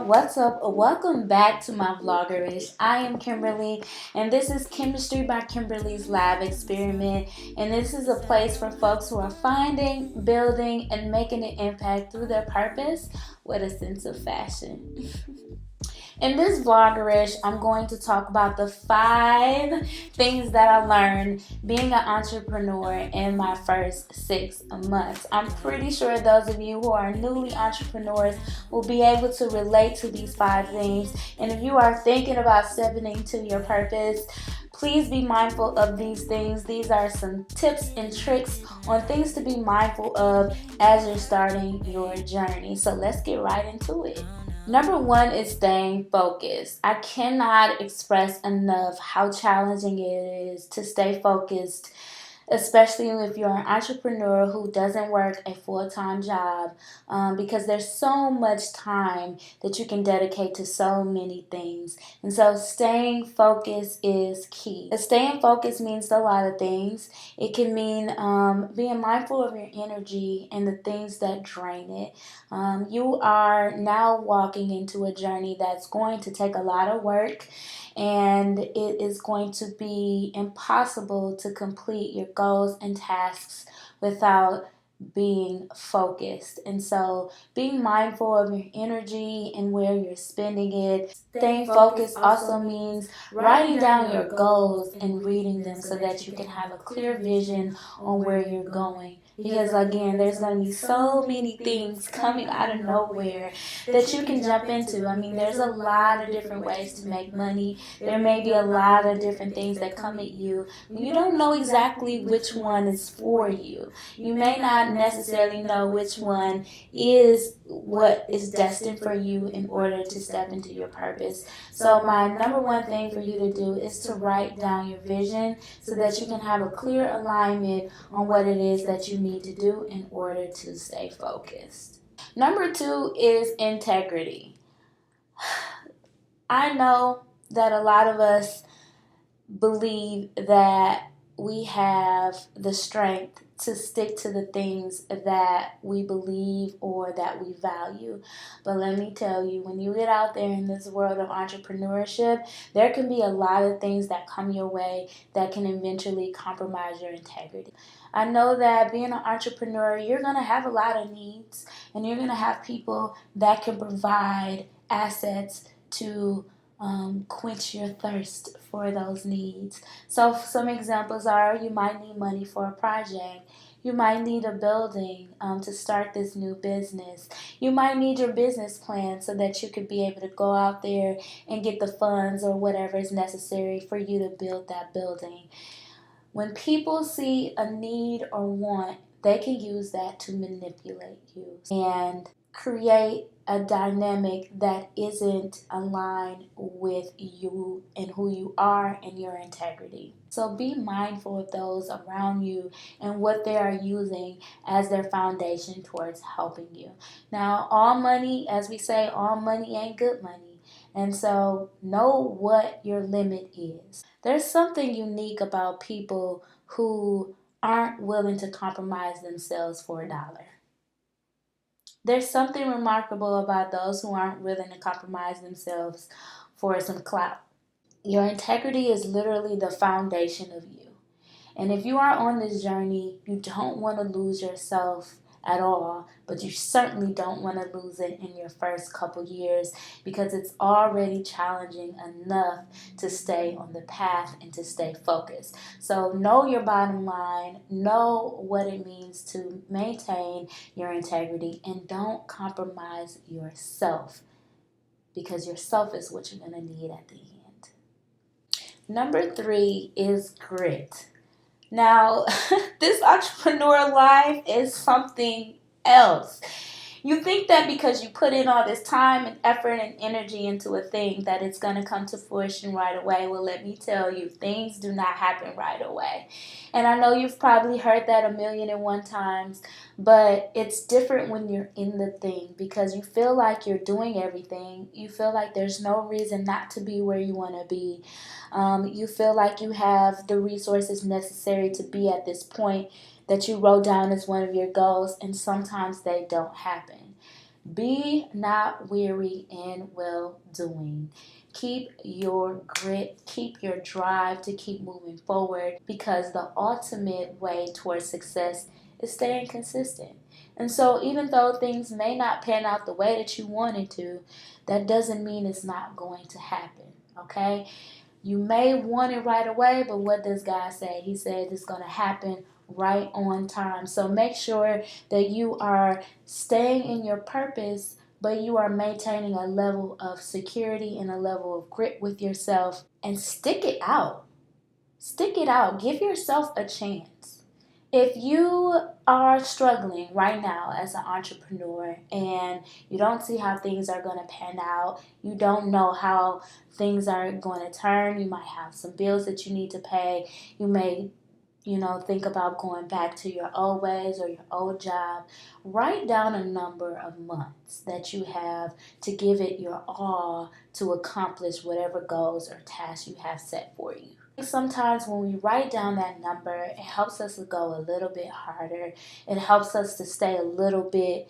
What's up? Welcome back to my vloggerish. I am Kimberly, and this is Chemistry by Kimberly's Lab Experiment. And this is a place for folks who are finding, building, and making an impact through their purpose with a sense of fashion. In this vloggerish, I'm going to talk about the 5 things that I learned being an entrepreneur in my first 6 months. I'm pretty sure those of you who are newly entrepreneurs will be able to relate to these 5 things. And if you are thinking about stepping into your purpose, please be mindful of these things. These are some tips and tricks on things to be mindful of as you're starting your journey. So let's get right into it. Number 1 is staying focused. I cannot express enough how challenging it is to stay focused, especially if you're an entrepreneur who doesn't work a full-time job, because there's so much time that you can dedicate to so many things. And so staying focused is key. Staying focused means a lot of things. It can mean being mindful of your energy and the things that drain it. You are now walking into a journey that's going to take a lot of work, and it is going to be impossible to complete your goals and tasks without being focused. And so being mindful of your energy and where you're spending it. Staying focused also means writing down your goals and reading them so that you can have a clear vision on where you're going. Because again, there's going to be so many things coming out of nowhere that you can jump into. I mean, there's a lot of different ways to make money. There may be a lot of different things that come at you. You don't know exactly which one is for you. You may not necessarily know which one is what is destined for you in order to step into your purpose. So my number 1 thing for you to do is to write down your vision so that you can have a clear alignment on what it is that you need to do in order to stay focused. Number 2 is integrity. I know that a lot of us believe that we have the strength to stick to the things that we believe or that we value. But let me tell you, when you get out there in this world of entrepreneurship, there can be a lot of things that come your way that can eventually compromise your integrity. I know that being an entrepreneur, you're going to have a lot of needs, and you're going to have people that can provide assets to quench your thirst for those needs. So some examples are, you might need money for a project. You might need a building to start this new business. You might need your business plan so that you could be able to go out there and get the funds or whatever is necessary for you to build that building. When people see a need or want, they can use that to manipulate you and create a dynamic that isn't aligned with you and who you are and your integrity. So be mindful of those around you and what they are using as their foundation towards helping you. Now, all money, as we say, all money ain't good money. And so know what your limit is. There's something unique about people who aren't willing to compromise themselves for $1. There's something remarkable about those who aren't willing to compromise themselves for some clout. Your integrity is literally the foundation of you. And if you are on this journey, you don't want to lose yourself at all, but you certainly don't want to lose it in your first couple years, because it's already challenging enough to stay on the path and to stay focused. So know your bottom line, know what it means to maintain your integrity, and don't compromise yourself, because yourself is what you're going to need at the end. Number 3 is grit. Now, this entrepreneur life is something else. You think that because you put in all this time and effort and energy into a thing that it's going to come to fruition right away. Well, let me tell you, things do not happen right away. And I know you've probably heard that 1,000,001 times, but it's different when you're in the thing, because you feel like you're doing everything. You feel like there's no reason not to be where you want to be. You feel like you have the resources necessary to be at this point that you wrote down as one of your goals, and sometimes they don't happen. Be not weary in well doing. Keep your grit, keep your drive to keep moving forward, because the ultimate way towards success is staying consistent. And so, even though things may not pan out the way that you wanted to, that doesn't mean it's not going to happen. Okay? You may want it right away, but what does God say? He said it's going to happen right on time. So make sure that you are staying in your purpose, but you are maintaining a level of security and a level of grit with yourself, and stick it out. Stick it out. Give yourself a chance. If you are struggling right now as an entrepreneur and you don't see how things are going to pan out, you don't know how things are going to turn, you might have some bills that you need to pay, you may think about going back to your old ways or your old job. Write down a number of months that you have to give it your all to accomplish whatever goals or tasks you have set for you. Sometimes when we write down that number, it helps us to go a little bit harder. It helps us to stay a little bit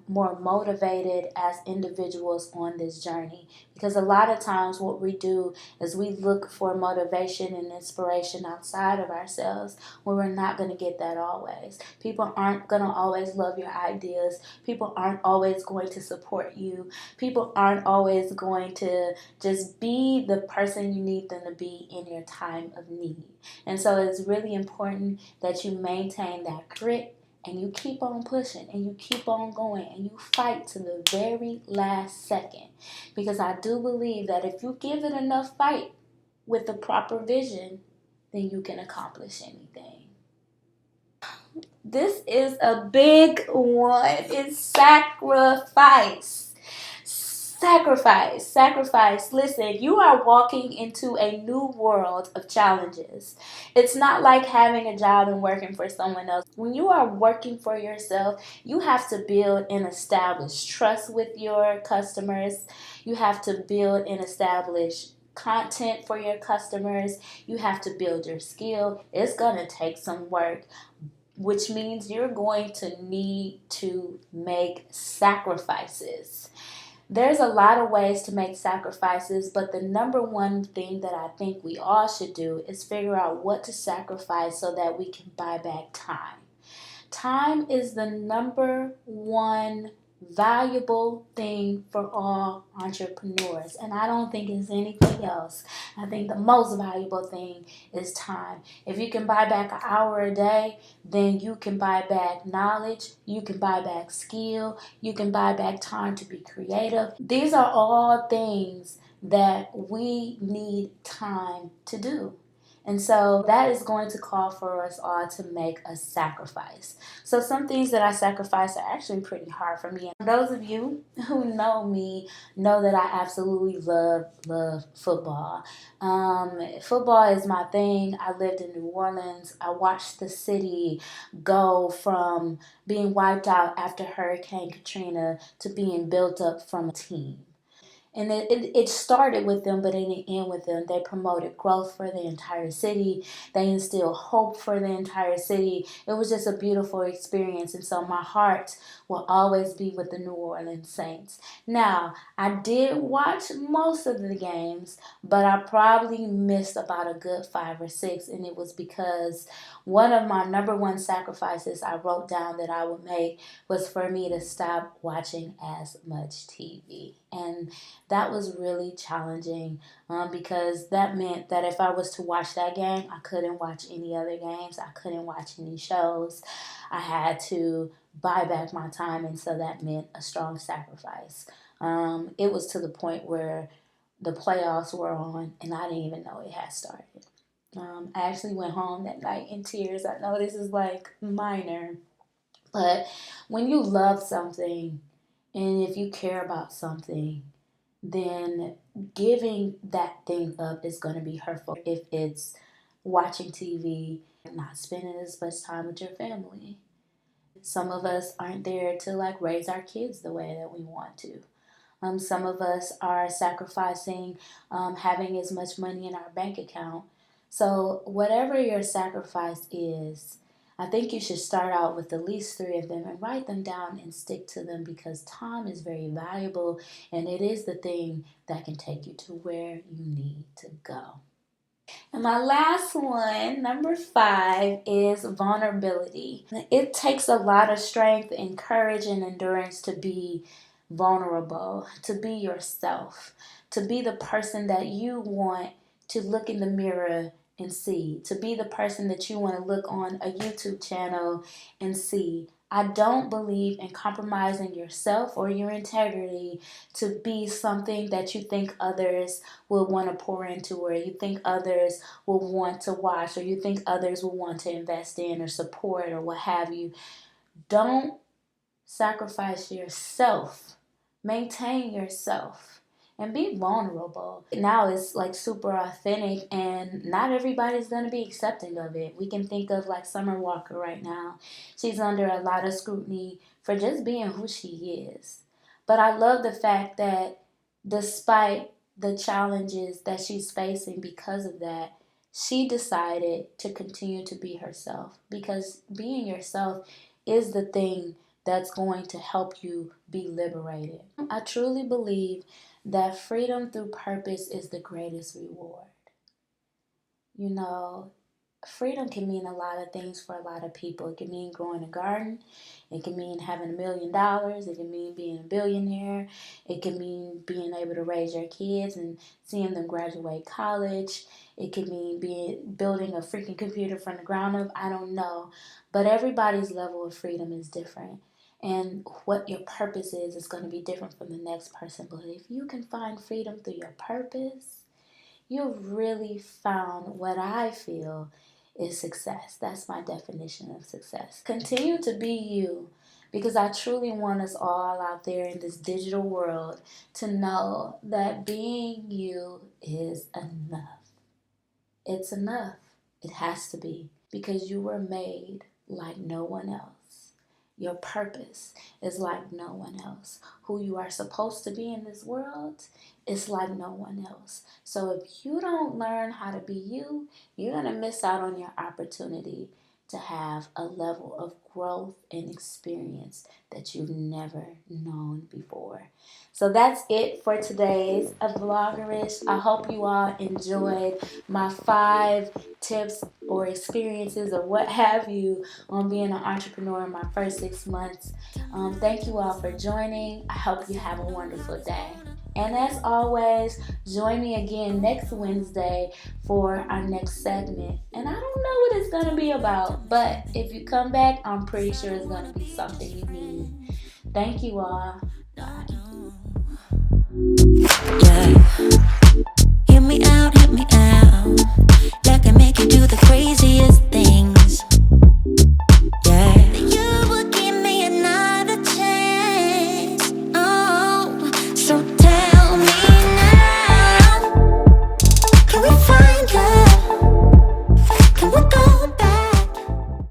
more motivated as individuals on this journey. Because a lot of times what we do is we look for motivation and inspiration outside of ourselves, when we're not going to get that always. People aren't going to always love your ideas. People aren't always going to support you. People aren't always going to just be the person you need them to be in your time of need. And so it's really important that you maintain that grit, and you keep on pushing, and you keep on going, and you fight to the very last second. Because I do believe that if you give it enough fight with the proper vision, then you can accomplish anything. This is a big one. It's sacrifice. Sacrifice, sacrifice. Listen, you are walking into a new world of challenges. It's not like having a job and working for someone else. When you are working for yourself, you have to build and establish trust with your customers. You have to build and establish content for your customers. You have to build your skill. It's going to take some work, which means you're going to need to make sacrifices. There's a lot of ways to make sacrifices, but the number one thing that I think we all should do is figure out what to sacrifice so that we can buy back time. Time is the number one valuable thing for all entrepreneurs, and I don't think it's anything else. I think the most valuable thing is time. If you can buy back an hour a day, then you can buy back knowledge, you can buy back skill, you can buy back time to be creative. These are all things that we need time to do. And so that is going to call for us all to make a sacrifice. So some things that I sacrifice are actually pretty hard for me. And those of you who know me know that I absolutely love football. Football is my thing. I lived in New Orleans. I watched the city go from being wiped out after Hurricane Katrina to being built up from a team. And it started with them, but it didn't end with them. They promoted growth for the entire city. They instilled hope for the entire city. It was just a beautiful experience. And so my heart will always be with the New Orleans Saints. Now, I did watch most of the games, but I probably missed about a good 5 or 6. And it was because one of my number one sacrifices I wrote down that I would make was for me to stop watching as much TV. And that was really challenging because that meant that if I was to watch that game, I couldn't watch any other games. I couldn't watch any shows. I had to buy back my time, and so that meant a strong sacrifice. It was to the point where the playoffs were on, and I didn't even know it had started. I actually went home that night in tears. I know this is like minor, but when you love something and if you care about something, then giving that thing up is going to be hurtful. If it's watching TV, not spending as much time with your family. Some of us aren't there to like raise our kids the way that we want to. Some of us are sacrificing having as much money in our bank account. So whatever your sacrifice is, I think you should start out with at least 3 of them and write them down and stick to them, because time is very valuable and it is the thing that can take you to where you need to go. And my last one, number 5, is vulnerability. It takes a lot of strength and courage and endurance to be vulnerable, to be yourself, to be the person that you want to look in the mirror and see, to be the person that you want to look on a YouTube channel and see. I don't believe in compromising yourself or your integrity to be something that you think others will want to pour into, or you think others will want to watch, or you think others will want to invest in or support or what have you. Don't sacrifice yourself. Maintain yourself and be vulnerable. Now it's like super authentic, and not everybody's going to be accepting of it. We can think of like Summer Walker right now. She's under a lot of scrutiny for just being who she is. But I love the fact that despite the challenges that she's facing because of that, she decided to continue to be herself, because being yourself is the thing that's going to help you be liberated. I truly believe that freedom through purpose is the greatest reward. You know, freedom can mean a lot of things for a lot of people. It can mean growing a garden. It can mean having $1 million. It can mean being a billionaire. It can mean being able to raise your kids and seeing them graduate college. It can mean building a freaking computer from the ground up. I don't know. But everybody's level of freedom is different. And what your purpose is going to be different from the next person. But if you can find freedom through your purpose, you've really found what I feel is success. That's my definition of success. Continue to be you, because I truly want us all out there in this digital world to know that being you is enough. It's enough. It has to be, because you were made like no one else. Your purpose is like no one else. Who you are supposed to be in this world is like no one else. So if you don't learn how to be you, you're going to miss out on your opportunity to have a level of growth and experience that you've never known before. So that's it for today's Vloggerish. I hope you all enjoyed my 5 tips or experiences or what have you on being an entrepreneur in my first 6 months. Thank you all for joining. I hope you have a wonderful day. And as always, join me again next Wednesday for our next segment. And I don't know what it's going to be about, but if you come back, I'm pretty sure it's going to be something you need. Thank you all. Bye.